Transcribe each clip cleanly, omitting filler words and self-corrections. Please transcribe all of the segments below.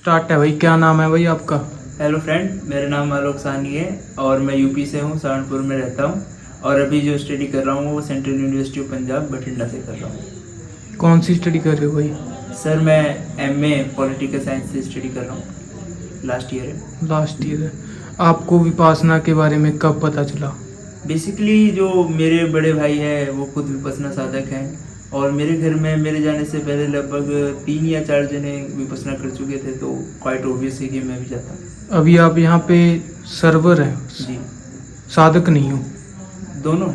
Start है भाई। क्या नाम है भाई आपका? हेलो फ्रेंड, मेरा नाम आलोक साहनी है और मैं यूपी से हूँ, सहारनपुर में रहता हूँ। और अभी जो स्टडी कर रहा हूँ वो central university of Punjab Bathinda से कर रहा हूँ। कौन सी स्टडी कर रहे हो भाई? सर मैं एमए पॉलिटिकल साइंस से स्टडी कर रहा हूँ, लास्ट ईयर है। लास्ट ईयर है। आपको विपासना के बारे में कब पता चला? बेसिकली जो मेरे बड़े भाई हैं वो खुद विपස්සना साधक हैं और मेरे घर में मेरे जाने से पहले लगभग 3 या 4 जने विपස්සना कर चुके थे, तो क्वाइट ऑब्वियस है कि मैं भी जाता हूँ। अभी आप यहाँ पे सर्वर हैं, जी, साधक नहीं हो? दोनों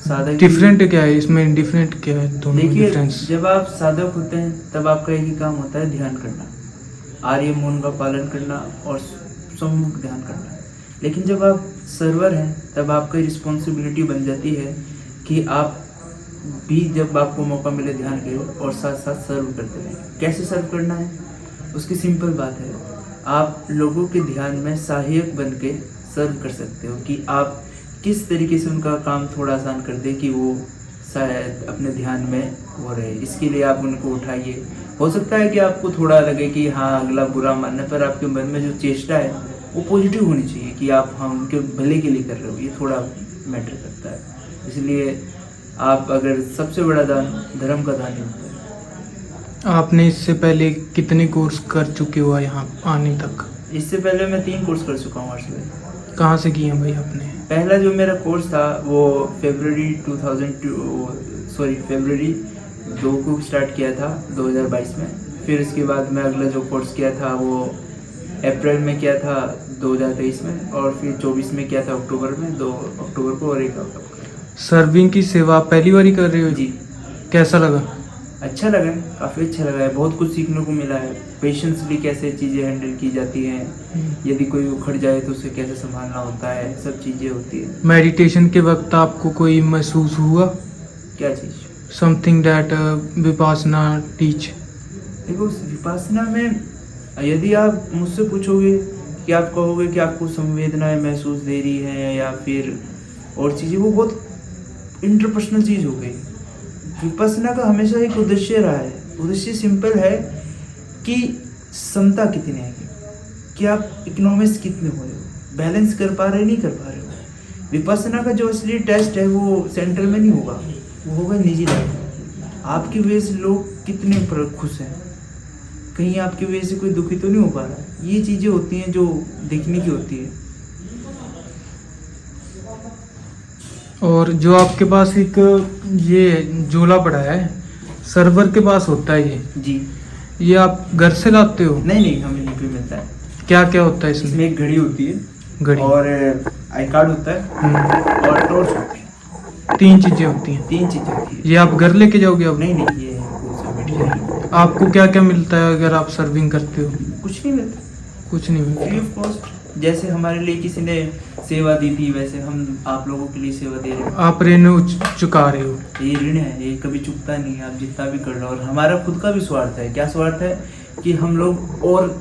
साधक। डिफरेंट क्या है इसमें? डिफरेंट क्या है दोनों में देखिए, डिफरेंस? जब आप साधक होते हैं तब आपका एक ही काम होता है, ध्यान करना, आर्य मौन का पालन करना और सम्मुख ध्यान करना। लेकिन जब आप सर्वर हैं तब आपकी रिस्पॉन्सिबिलिटी बन जाती है कि आप भी जब आपको मौका मिले ध्यान करो और साथ साथ सर्व करते रहें। कैसे सर्व करना है उसकी सिंपल बात है, आप लोगों के ध्यान में सहायक बन के सर्व कर सकते हो कि आप किस तरीके से उनका काम थोड़ा आसान कर दे कि वो शायद अपने ध्यान में वो रहे। इसके लिए आप उनको उठाइए। हो सकता है कि आपको थोड़ा लगे कि हाँ अगला बुरा मानने पर आपके मन में जो चेष्टा है वो पॉजिटिव होनी चाहिए कि आप हाँ उनके भले के लिए कर रहे हो। ये थोड़ा मैटर करता है। इसलिए आप अगर सबसे बड़ा दान धर्म का दान ही होता है। आपने इससे पहले कितने कोर्स कर चुके हो यहाँ आने तक? इससे पहले मैं 3 कोर्स कर चुका हूँ आर्ट्स में। कहाँ से किए हैं भाई आपने? पहला जो मेरा कोर्स था वो फरवरी 2 को स्टार्ट किया था 2022 में। फिर इसके बाद मैं अगला जो कोर्स किया था वो अप्रैल में किया था 2023 में, और फिर 24 में किया था अक्टूबर में, 2 अक्टूबर को और 1 अक्टूबर को। सर्विंग की सेवा पहली बार ही कर रहे हो? जी, कैसा लगा? अच्छा लगा है, काफ़ी अच्छा लगा है। बहुत कुछ सीखने को मिला है। पेशेंसली कैसे चीज़ें हैंडल की जाती हैं, यदि कोई उखड़ जाए तो उसे कैसे संभालना होता है, सब चीज़ें होती है। मेडिटेशन के वक्त आपको कोई महसूस हुआ क्या चीज़? Something that Vipassana teach? देखो, विपासना में यदि आप मुझसे पूछोगे कि आप कहोगे कि आपको संवेदनाएं महसूस दे रही है या फिर और चीज़ें, वो बहुत इंटरपर्सनल चीज़ हो गई। विपස්සना का हमेशा एक उद्देश्य रहा है। उद्देश्य सिंपल है कि समता कितनी है, कि आप इकोनॉमिक्स कितने हो रहे हो, बैलेंस कर पा रहे नहीं कर पा रहे हो। विपස්සना का जो असली टेस्ट है वो सेंटर में नहीं होगा, वो होगा निजी लाइफ में। आपकी वजह से लोग कितने खुश हैं, कहीं आपकी वजह से कोई दुखी तो नहीं हो पा रहा है। ये चीज़ें होती हैं जो देखने की होती है। और जो आपके पास एक ये झोला पड़ा है सर्वर के पास होता है जी, ये आप घर से लाते हो? नहीं, हमें यहीं पे मिलता है। क्या क्या होता है इसमें? इसमें एक घड़ी होती है, घड़ी और आई कार्ड होता है और टॉर्च होती है। 3 चीजें होती हैं। 3 चीज़ें होती है। ये आप घर लेके जाओगे अब? नहीं, ये कोर्स में बैठी आपको क्या क्या मिलता है अगर आप सर्विंग करते हो? कुछ नहीं मिलता, कुछ नहीं फ्री मिलता। Of cost. जैसे हमारे लिए किसी ने सेवा दी थी वैसे हम आप लोगों के लिए सेवा दे रहे हैं। आप ऋण चुका रहे हो? ये ऋण है, ये कभी चुकता नहीं है, आप जितना भी कर लो। और हमारा खुद का भी स्वार्थ है। क्या स्वार्थ है? कि हम लोग और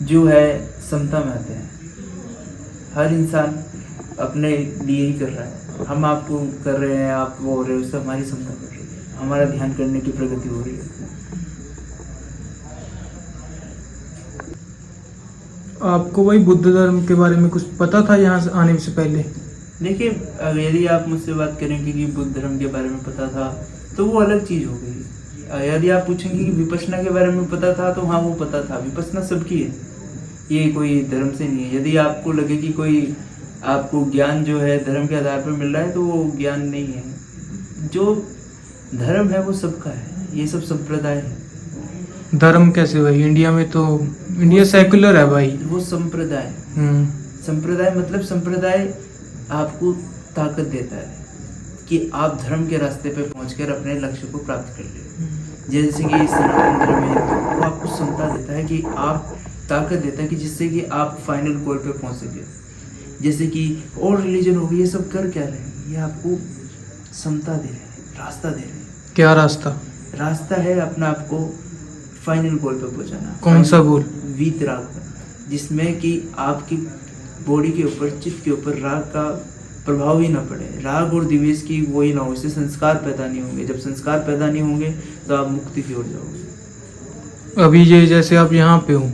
जो है समता में आते हैं। हर इंसान अपने लिए ही कर रहा है। हम आपको कर रहे हैं, आप वो हो रहे हो, उससे हमारी समता बढ़ रही है, हमारा ध्यान करने की प्रगति हो रही है। आपको वही बुद्ध धर्म के बारे में कुछ पता था यहाँ से आने से पहले? देखिए, यदि आप मुझसे बात करेंगे कि बुद्ध धर्म के बारे में पता था तो वो अलग चीज़ हो गई। यदि आप पूछेंगे कि विपश्यना के बारे में पता था तो हाँ, वो पता था। विपश्यना सबकी है, ये कोई धर्म से नहीं है। यदि आपको लगे कि कोई आपको ज्ञान जो है धर्म के आधार पर मिल रहा है तो वो ज्ञान नहीं है। जो धर्म है वो सबका है, ये सब संप्रदाय है। धर्म कैसे भाई? इंडिया में तो इंडिया सेकुलर है भाई। वो संप्रदाय, संप्रदाय मतलब संप्रदाय आपको ताकत देता है कि आप धर्म के रास्ते पे पहुंचकर अपने लक्ष्य को प्राप्त कर ले। जैसे कि सनातन धर्म है तो वो आपको समता देता है कि आप ताकत देता है कि जिससे कि आप फाइनल गोल पे पहुंच सके। जैसे कि और रिलीजन हो गई, ये सब कर क्या रहे हैं? ये आपको समता दे रहे हैं, रास्ता दे रहे हैं। क्या रास्ता? रास्ता है अपना आपको फाइनल गोल पे पहुंचाना। कौन सा गोल? वीतराग, जिसमें कि आपकी बॉडी के ऊपर, चित्त के ऊपर राग का प्रभाव ही ना पड़े, राग और द्वेष की वो ही ना हो, इससे संस्कार पैदा नहीं होंगे। जब संस्कार पैदा नहीं होंगे तो आप मुक्ति की ओर जाओगे। अभी ये जैसे आप यहाँ पे हो,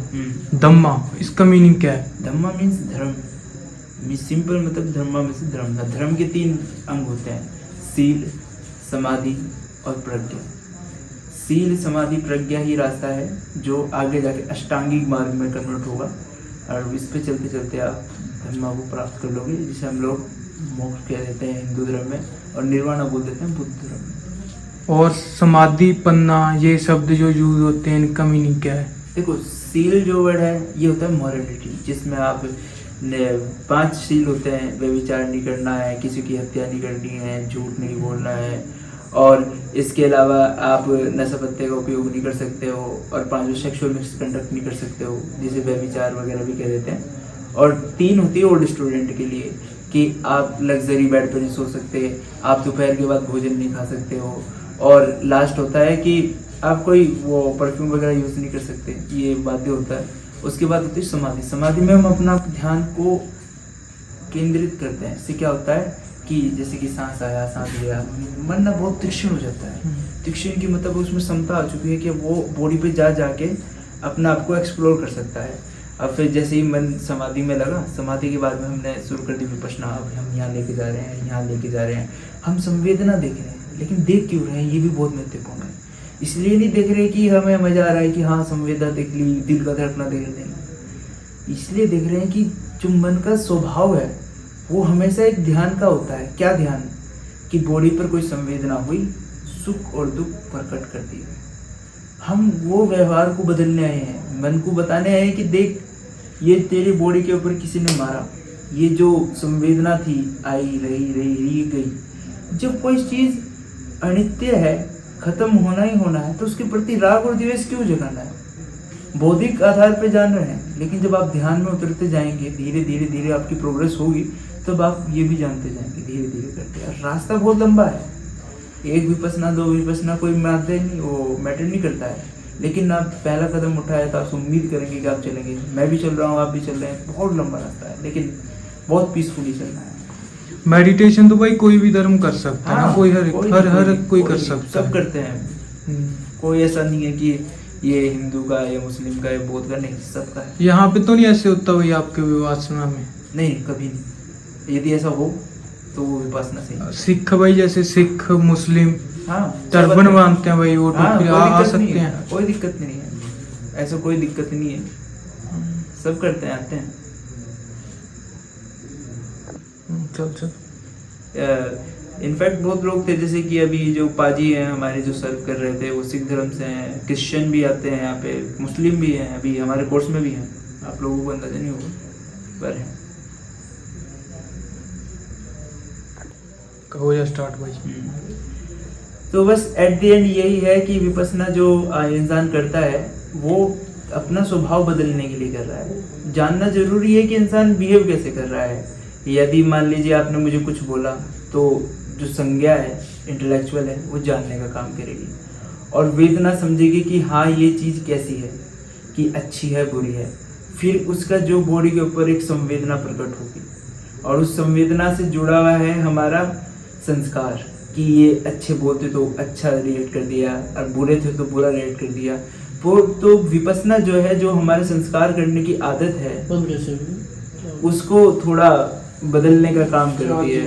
धम्मा, इसका मीनिंग क्या है? धम्मा मीन्स धर्म, मीन्स सिंपल मतलब धर्मा में से धर्म था। धर्म के 3 अंग होते हैं, सील, समाधि और प्रज्ञा। सील, समाधि, प्रज्ञा ही रास्ता है जो आगे जाके अष्टांगिक मार्ग में कन्वर्ट होगा, और इस पे चलते चलते आप धर्मा को प्राप्त कर लोगे, जिसे हम लोग मोक्ष कह देते हैं हिंदू धर्म में, और निर्वाणा बोल देते हैं बुद्ध धर्म में। और समाधि, पन्ना, ये शब्द जो यूज होते हैं, इनका मीनिंग क्या है? देखो, सील जो वर्ड है ये होता है मॉरलिटी, जिसमें आप 5 सील होते हैं, व्यभिचार नहीं करना है, किसी की हत्या नहीं करनी है, झूठ नहीं बोलना है, और इसके अलावा आप नशा पत्ते का उपयोग नहीं कर सकते हो, और 5 सेक्सुअल मिसकंडक्ट नहीं कर सकते हो, जिसे व्यभिचार वगैरह भी कह देते हैं। और 3 होती है ओल्ड स्टूडेंट के लिए कि आप लग्जरी बेड पर नहीं सो सकते, आप दोपहर के बाद भोजन नहीं खा सकते हो, और लास्ट होता है कि आप कोई वो परफ्यूम वगैरह यूज़ नहीं कर सकते, ये बाध्य होता है। उसके बाद होती है समाधि। समाधि में हम अपना ध्यान को केंद्रित करते हैं। इससे क्या होता है कि जैसे कि सांस आया, सांस लिया, मन ना बहुत तीक्ष्ण हो जाता है। तीक्ष्ण की मतलब उसमें क्षमता आ चुकी है कि वो बॉडी पे जाके अपना आप को एक्सप्लोर कर सकता है। अब फिर जैसे ही मन समाधि में लगा, समाधि के बाद में हमने शुरू कर दी विपश्यना। अब हम यहाँ लेके जा रहे हैं, यहाँ लेके जा रहे हैं, हम संवेदना देख रहे हैं, लेकिन देख क्यों रहे हैं ये भी बहुत महत्वपूर्ण है। इसलिए नहीं देख रहे कि हमें मजा आ रहा है कि हाँ संवेदना देख ली, दिल का धड़कना देख रहे हैं, इसलिए देख रहे हैं कि जो मन का स्वभाव है वो हमेशा एक ध्यान का होता है। क्या ध्यान? कि बॉडी पर कोई संवेदना हुई, सुख और दुख प्रकट कर दिए। हम वो व्यवहार को बदलने आए हैं, मन को बताने आए हैं कि देख ये तेरी बॉडी के ऊपर किसी ने मारा, ये जो संवेदना थी आई रही गई। जब कोई चीज अनित्य है, खत्म होना ही होना है, तो उसके प्रति राग और द्वेष क्यों जगाना है? बौद्धिक आधार पे जान रहे हैं, लेकिन जब आप ध्यान में उतरते जाएंगे, धीरे धीरे धीरे आपकी प्रोग्रेस होगी, तब आप ये भी जानते जाएंगे धीरे धीरे करके। और रास्ता बहुत लंबा है, 1 विपश्यना 2 विपश्यना कोई मैटर नहीं करता है, लेकिन आप पहला कदम उठाए तो आप उम्मीद करेंगे कि आप चलेंगे। मैं भी चल रहा हूँ, आप भी चल रहे हैं, बहुत लंबा रास्ता है, लेकिन बहुत पीसफुली चलना है। मेडिटेशन तो भाई कोई भी धर्म कर सकता है ना, कोई हर कोई कर सकता है, सब करते हैं। कोई ऐसा नहीं है कि ये हिंदू का या मुस्लिम का या बौद्ध का, नहीं, सबका है। यहाँ पे तो नहीं ऐसे होता भाई आपके विपश्यना में? नहीं, कभी नहीं। यदि ऐसा हो तो वो विपश्यना सही। सिख भाई, जैसे सिख मुस्लिम हाँ टर्बन बांधते हैं भाई, वो टोपी आ सकते हैं, कोई दिक्कत नहीं है, ऐसा कोई दिक्कत नहीं है, सब करते हैं, आते हैं। चल इनफैक्ट बहुत लोग थे, जैसे कि अभी जो पाजी हैं हमारे जो सर्व कर रहे थे, वो सिख धर्म से हैं, क्रिश्चियन भी आते हैं यहाँ पे, मुस्लिम भी हैं, अभी हमारे कोर्स में भी हैं, आप लोगों को अंदाजा नहीं होगा पर है। हो जा स्टार्ट भाई। तो बस एट द एंड यही है कि विपश्यना जो इंसान करता है वो अपना स्वभाव बदलने के लिए कर रहा है। जानना जरूरी है कि इंसान बिहेव कैसे कर रहा है। यदि मान लीजिए आपने मुझे कुछ बोला, तो जो संज्ञा है, इंटेलेक्चुअल है, वो जानने का काम करेगी, और वेदना समझेगी कि हाँ ये चीज़ कैसी है, कि अच्छी है बुरी है। फिर उसका जो बॉडी के ऊपर एक संवेदना प्रकट होगी, और उस संवेदना से जुड़ा हुआ है हमारा संस्कार, कि ये अच्छे बोलते तो अच्छा रिएक्ट कर दिया, और बुरे थे तो बुरा रिएक्ट कर दिया। वो तो विपश्यना जो है, जो हमारे संस्कार करने की आदत है, उसको थोड़ा बदलने का काम करती है।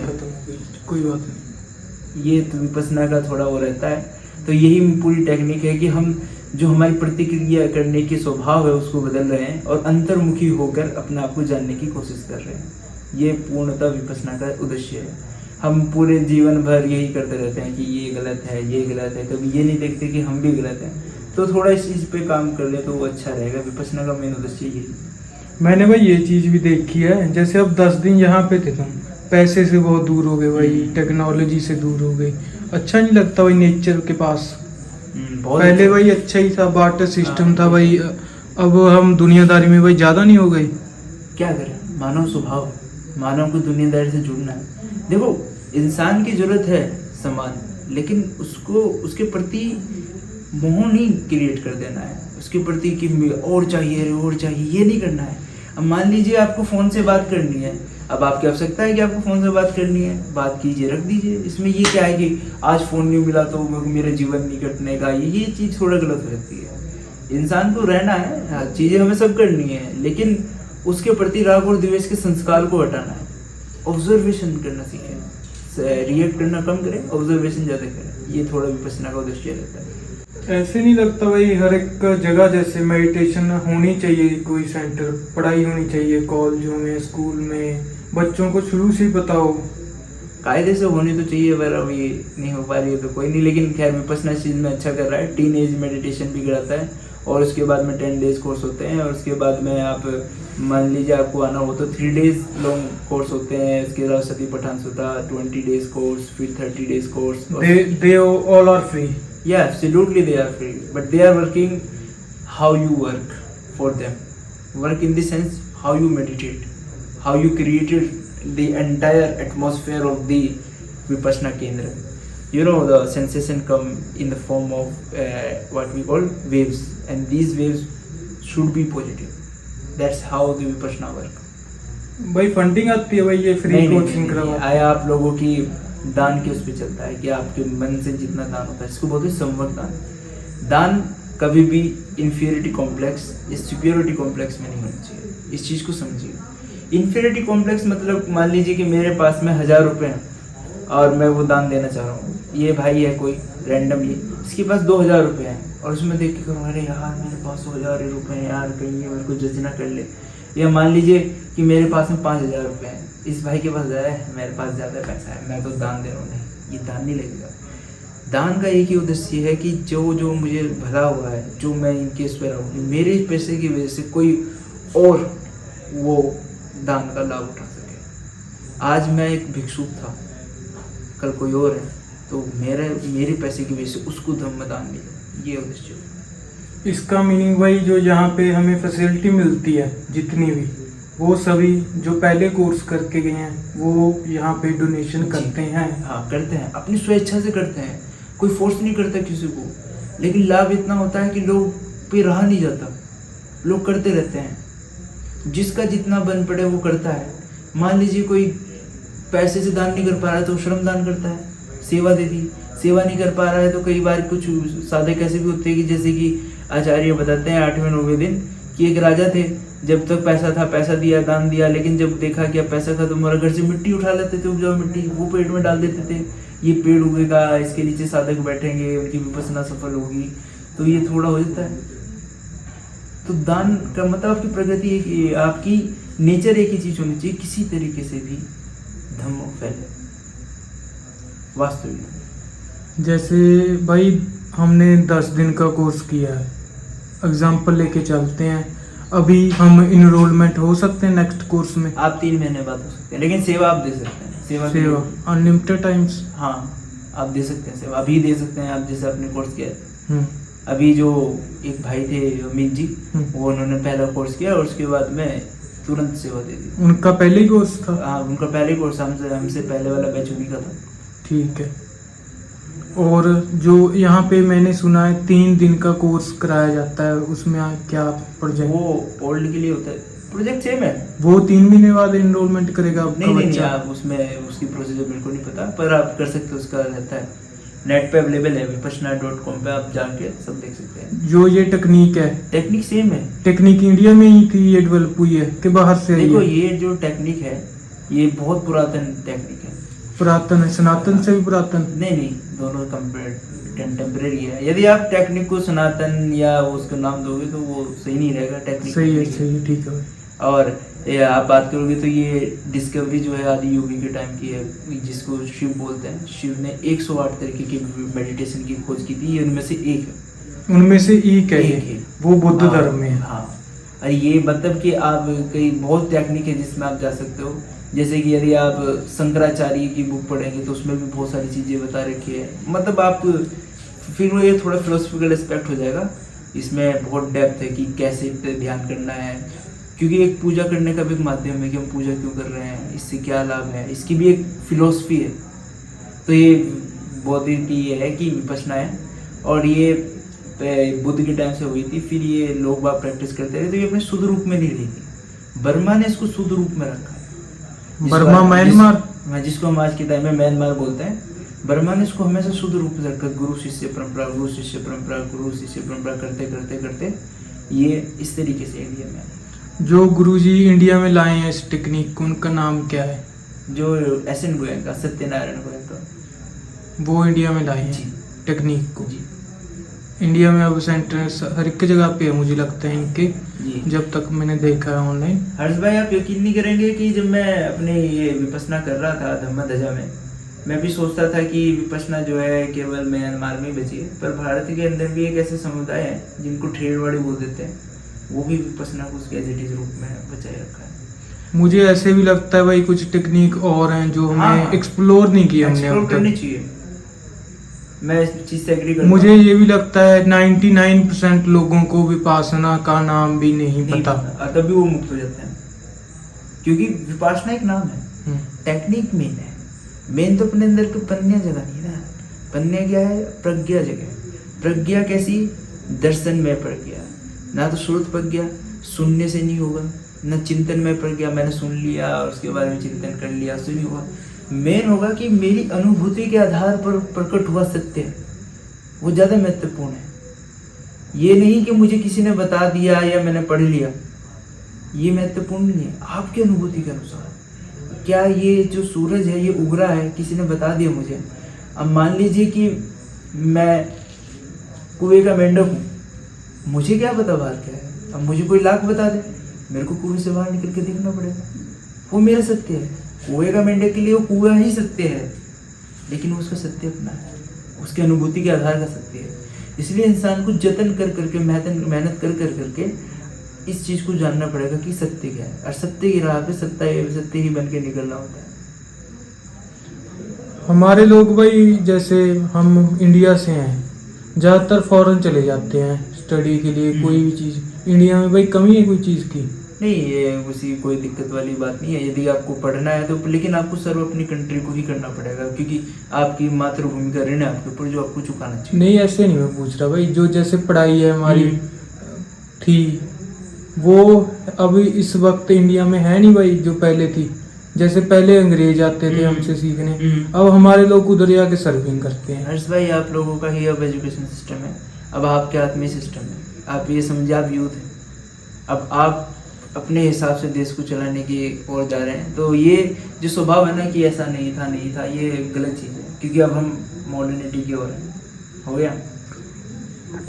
कोई बात नहीं, ये तो विपश्यना का थोड़ा वो रहता है। तो यही पूरी टेक्निक है कि हम जो हमारी प्रतिक्रिया करने के स्वभाव है उसको बदल रहे हैं, और अंतर्मुखी होकर अपने आप को जानने की कोशिश कर रहे हैं। ये पूर्णतः विपश्यना का उद्देश्य है। हम पूरे जीवन भर यही करते रहते हैं कि ये गलत है, ये गलत है, कभी ये नहीं देखते कि हम भी गलत हैं। तो थोड़ा इस चीज़ पे काम कर ले तो वो अच्छा रहेगा। विपश्यना का मेन उद्देश्य यही। मैंने भाई ये चीज़ भी देखी है, जैसे अब 10 दिन यहाँ पे थे तुम, पैसे से बहुत दूर हो गए भाई, टेक्नोलॉजी से दूर हो गए, अच्छा नहीं लगता भाई नेचर के पास। पहले भाई अच्छा ही था, बार्टर सिस्टम था भाई, अब हम दुनियादारी में भाई ज़्यादा नहीं हो गए? क्या करें, मानव स्वभाव, मानव को दुनियादारी से जुड़ना है। देखो, इंसान की जरूरत है समान, लेकिन उसको उसके प्रति मोह नहीं क्रिएट कर देना है, उसके प्रति कि और चाहिए ये नहीं करना है। अब मान लीजिए आपको फ़ोन से बात करनी है, अब आपकी आवश्यकता है कि आपको फ़ोन से बात करनी है, बात कीजिए, रख दीजिए। इसमें ये क्या है कि आज फ़ोन नहीं मिला तो मेरा जीवन नहीं कटने का, ये चीज़ थोड़ा गलत हो सकती है। इंसान को रहना है, हाँ, चीजें हमें सब करनी है, लेकिन उसके प्रति राग और द्वेष के संस्कार को हटाना है। ऑब्जर्वेशन करना सीखें, रिएक्ट करना कम करें, ऑब्जर्वेशन ज्यादा करें। ये थोड़ा विपश्यना का उद्देश्य रहता है। ऐसे नहीं लगता भाई हर एक जगह जैसे मेडिटेशन होनी चाहिए, कोई सेंटर पढ़ाई होनी चाहिए कॉलेजों में, स्कूल में, बच्चों को शुरू से ही बताओ। कायदे से होनी तो चाहिए, पर अब ये नहीं हो पा रही है तो कोई नहीं। लेकिन खैर विपश्यना इस चीज़ में अच्छा कर रहा है, टीन एज मेडिटेशन भी कराता है, और उसके बाद में 10 डेज कोर्स होते हैं, और उसके बाद में आप मान लीजिए आपको आना हो तो 3 डेज लॉन्ग कोर्स होते हैं। इसके अलावा सती पठान सुता 20 डेज कोर्स, फिर 30 days course. They all are free. Yeah, absolutely they are free, but they are working how you work for them. Work in the sense how you meditate, how you created the entire atmosphere of the Vipassana Kendra. You know, the sensation come in the form of what we call waves, and these waves should be positive. That's how the Vipassana work. भाई funding आती है भाई ये free coaching करवा? आया आप लोगों की दान के उस पर चलता है कि आपके मन से जितना दान होता है, इसको बोलते हैं संवर्ग दान। दान कभी भी इंफीरियरिटी कॉम्प्लेक्स या सुपीरियरिटी कॉम्प्लेक्स में नहीं होना चाहिए। इस चीज़ को समझिए। इंफीरियरिटी कॉम्प्लेक्स मतलब मान लीजिए कि मेरे पास में 1000 रुपये हैं और मैं वो दान देना चाह रहा हूँ। ये भाई है कोई रैंडमली, इसके पास 2000 रुपये हैं, और उसमें देख के करूँ अरे यार मेरे पास 1000 रुपये हैं यार, कहीं ये मेरे को जज ना कर ले। या मान लीजिए कि मेरे पास में 5000 रुपये हैं, इस भाई के पास ज़्यादा है, मेरे पास ज़्यादा पैसा है, मैं तो दान दे रहा हूँ। नहीं, ये दान नहीं लगेगा। दान का एक ही उद्देश्य है कि जो मुझे भला हुआ है, जो मैं इनके इस पर रहूँ, मेरे पैसे की वजह से कोई और वो दान का लाभ उठा सके। आज मैं एक भिक्षुक था, कल कोई और है, तो मेरे पैसे की वजह से उसको धम्म दान मिले, ये उद्देश्य है। इसका मीनिंग भाई जो यहाँ पे हमें फैसिलिटी मिलती है जितनी भी, वो सभी जो पहले कोर्स करके गए हैं वो यहाँ पे डोनेशन करते हैं। हाँ करते हैं, अपनी स्वेच्छा से करते हैं, कोई फोर्स नहीं करता किसी को। लेकिन लाभ इतना होता है कि लोग पे रहा नहीं जाता, लोग करते रहते हैं। जिसका जितना बन पड़े वो करता है। मान लीजिए कोई पैसे से दान नहीं कर पा रहा है तो श्रम दान करता है, सेवा दे दी। सेवा नहीं कर पा रहा है तो कई बार कुछ साधक ऐसे भी होते हैं कि जैसे कि आचार्य बताते हैं 8वें 9वें दिन कि एक राजा थे, जब तक पैसा था पैसा दिया, दान दिया, लेकिन जब देखा कि अब पैसा खत्म हो रहा, घर से मिट्टी उठा लेते थे, उपजाऊ मिट्टी, वो पेड़ में डाल देते थे। ये पेड़ उगेगा, इसके नीचे साधक बैठेंगे, उनकी विपස්සना सफल होगी, तो ये थोड़ा हो जाता है। तो दान का मतलब आपकी प्रगति एक, आपकी नेचर एक ही चीज होनी चाहिए, किसी तरीके से भी धम्म फैले वास्तविक। जैसे भाई हमने 10 दिन का कोर्स किया है, एग्जाम्पल लेके चलते हैं, अभी हम इनरोलमेंट हो सकते हैं नेक्स्ट कोर्स में? आप 3 महीने बाद हो सकते हैं, लेकिन सेवा आप दे सकते हैं। सेवा अनलिमिटेड टाइम्स? हाँ आप दे सकते हैं सेवा, अभी दे सकते हैं आप, जैसे आपने कोर्स किया। अभी जो एक भाई थे अमित जी, वो उन्होंने पहला कोर्स किया और उसके बाद में तुरंत सेवा दे दी। उनका पहले ही कोर्स था? हाँ उनका पहले कोर्स, हमसे पहले वाला बैच उन्हीं का था। ठीक है। और जो यहाँ पे मैंने सुना है 3 दिन का कोर्स कराया जाता है, उसमें क्या प्रोजेक्ट? वो ओल्ड के लिए होता है, प्रोजेक्ट सेम है। वो 3 महीने बाद एनरोलमेंट करेगा आपका नहीं, बच्चा? आप उसमें उसकी प्रोसीजर बिल्कुल नहीं पता, पर आप कर सकते हो, उसका रहता है, नेट पे अवेलेबल है, vipassana.com पे आप जाके सब देख सकते हैं। जो ये टेक्निक है, टेक्निक सेम है। टेक्निक इंडिया में ही थी, ये डेवलप हुई है कि बाहर से? देखो ये जो टेक्निक है ये बहुत पुरातन टेक्निक है। पुरातन है? सनातन से भी पुरातन? नहीं, दोनों कंटेम्प्रेरी है। यदि आप टेक्निक को सनातन या उसका नाम दोगे तो वो सही नहीं रहेगा। टेक्निक सही है, ठीक है। और आप बात करोगे तो ये डिस्कवरी जो है आदि योगी के टाइम की है, जिसको शिव बोलते हैं। शिव ने 108 तरीके की मेडिटेशन की खोज की थी, ये उनमें से एक है। उनमें से एक है वो बुद्ध धर्म में। हाँ, और ये मतलब कि आप कई बहुत टेक्निक है जिसमें आप जा सकते हो। जैसे कि यदि आप शंकराचार्य की बुक पढ़ेंगे तो उसमें भी बहुत सारी चीज़ें बता रखी है। मतलब आप फिर वो ये थोड़ा फिलोसफिकल एस्पेक्ट हो जाएगा, इसमें बहुत डेप्थ है कि कैसे ध्यान करना है, क्योंकि एक पूजा करने का भी एक माध्यम है कि हम पूजा क्यों कर रहे हैं, इससे क्या लाभ है, इसकी भी एक फिलोसफी है। तो ये बौद्ध की ये है कि विपश्यना है, और ये बुद्ध के टाइम से हुई थी, फिर ये लोग बाग प्रैक्टिस करते रहे, तो ये अपने शुद्ध रूप में नहीं रही थी। बर्मा ने इसको शुद्ध रूप में रखा है। बर्मा म्यांमार, जिसको हम आज के टाइम में म्यांमार बोलते हैं, ब्रह्मा ने इसको हमेशा शुद्ध रूप में रखा, गुरु शिष्य परंपरा, गुरु शिष्य परंपरा, गुरु शिष्य परंपरा करते करते करते ये इस तरीके से इंडिया में आया। जो गुरुजी इंडिया में लाए हैं इस टेक्निक को, उनका नाम क्या है? जो एस.एन. गोयनका, सत्यनारायण गोयनका, वो इंडिया में लाए जी। हैं टेक्निक को। जी इंडिया में अब सेंटर हर एक जगह पे है मुझे लगता है इनके, जी। जब तक मैंने देखा है ऑनलाइन। हर्ष भाई, आप यकीन नहीं करेंगे कि जब मैं अपने ये विपश्यना कर रहा था धम्मा ध्वजा में, मैं भी सोचता था कि विपश्यना जो है केवल म्यांमार में ही बची है, पर भारत के अंदर भी एक ऐसे समुदाय है जिनको ठेरवाड़ी बोल देते हैं, वो भी विपश्यना को उसके एज इट इज रूप में बचाए रखा है। मुझे ऐसे भी लगता है भाई कुछ टेक्निक और हैं जो हमने हाँ, एक्सप्लोर नहीं किया हमने एक्सप्लोर अब करनी तक। चाहिए, मैं इस चीज से एग्री करता मुझे हूँ। ये भी लगता है 99% लोगों को विपासना का नाम भी नहीं पता। और तभी वो मुक्त हो जाते हैं, क्योंकि विपासना एक नाम है, हम्म, टेक्निक मेन है। मेन तो अपने अंदर की पन्या जगह नहीं ना। पन्या क्या है? प्रज्ञा जगह। प्रज्ञा कैसी? दर्शन में प्रज्ञा, ना तो श्रुत प्रज्ञा, सुनने से नहीं होगा, ना चिंतन में प्रज्ञा, मैंने सुन लिया और उसके बारे में चिंतन कर लिया, उससे नहीं होगा। मेन होगा कि मेरी अनुभूति के आधार पर प्रकट हुआ सत्य है, वो ज़्यादा महत्वपूर्ण है। ये नहीं कि मुझे किसी ने बता दिया या मैंने पढ़ लिया, ये महत्वपूर्ण नहीं है। आपकी अनुभूति के अनुसार क्या ये जो सूरज है ये उग रहा है, किसी ने बता दिया मुझे। अब मान लीजिए कि मैं कुएं का मेंढक हूँ, मुझे क्या पता बाहर क्या है। अब मुझे कोई लाख बता दे, मेरे को कुएं से बाहर निकल के देखना पड़ेगा, वो मेरा सत्य है। कुएं का मेंढक के लिए वो कुआं ही सत्य है, लेकिन वो उसका सत्य अपना है, उसके अनुभूति के आधार का सत्य है। इसलिए इंसान को जतन कर करके, मेहनत कर करके इस चीज़ को जानना पड़ेगा कि सत्य क्या है, और सत्य की राह पे सत्य ही बन के निकलना होता है। हमारे लोग भाई जैसे हम इंडिया से हैं, ज़्यादातर फॉरेन चले जाते हैं स्टडी के लिए। कोई भी चीज़ इंडिया में भाई कमी है कोई चीज़ की? नहीं, ये उसी कोई दिक्कत वाली बात नहीं है। यदि आपको पढ़ना है तो, लेकिन आपको सर्व अपनी कंट्री को ही करना पड़ेगा, क्योंकि आपकी मातृभूमि का ऋण है आपके ऊपर, जो आपको चुकाना चाहिए। नहीं, ऐसे नहीं मैं पूछ रहा भाई, जो जैसे पढ़ाई है हमारी थी, वो अभी इस वक्त इंडिया में है नहीं भाई, जो पहले थी। जैसे पहले अंग्रेज आते थे हमसे सीखने, अब हमारे लोग उधर जाके सर्विंग करते हैं। हर्ष भाई, आप लोगों का ही अब एजुकेशन सिस्टम है, अब आपके हाथ में सिस्टम है। आप ये समझे, आप यूथ हैं, अब आप अपने हिसाब से देश को चलाने की ओर जा रहे हैं। तो ये जो स्वभाव है ना कि ऐसा नहीं था, ये गलत चीज़ है, क्योंकि अब हम मॉडर्निटी की ओर हैं। हो गया।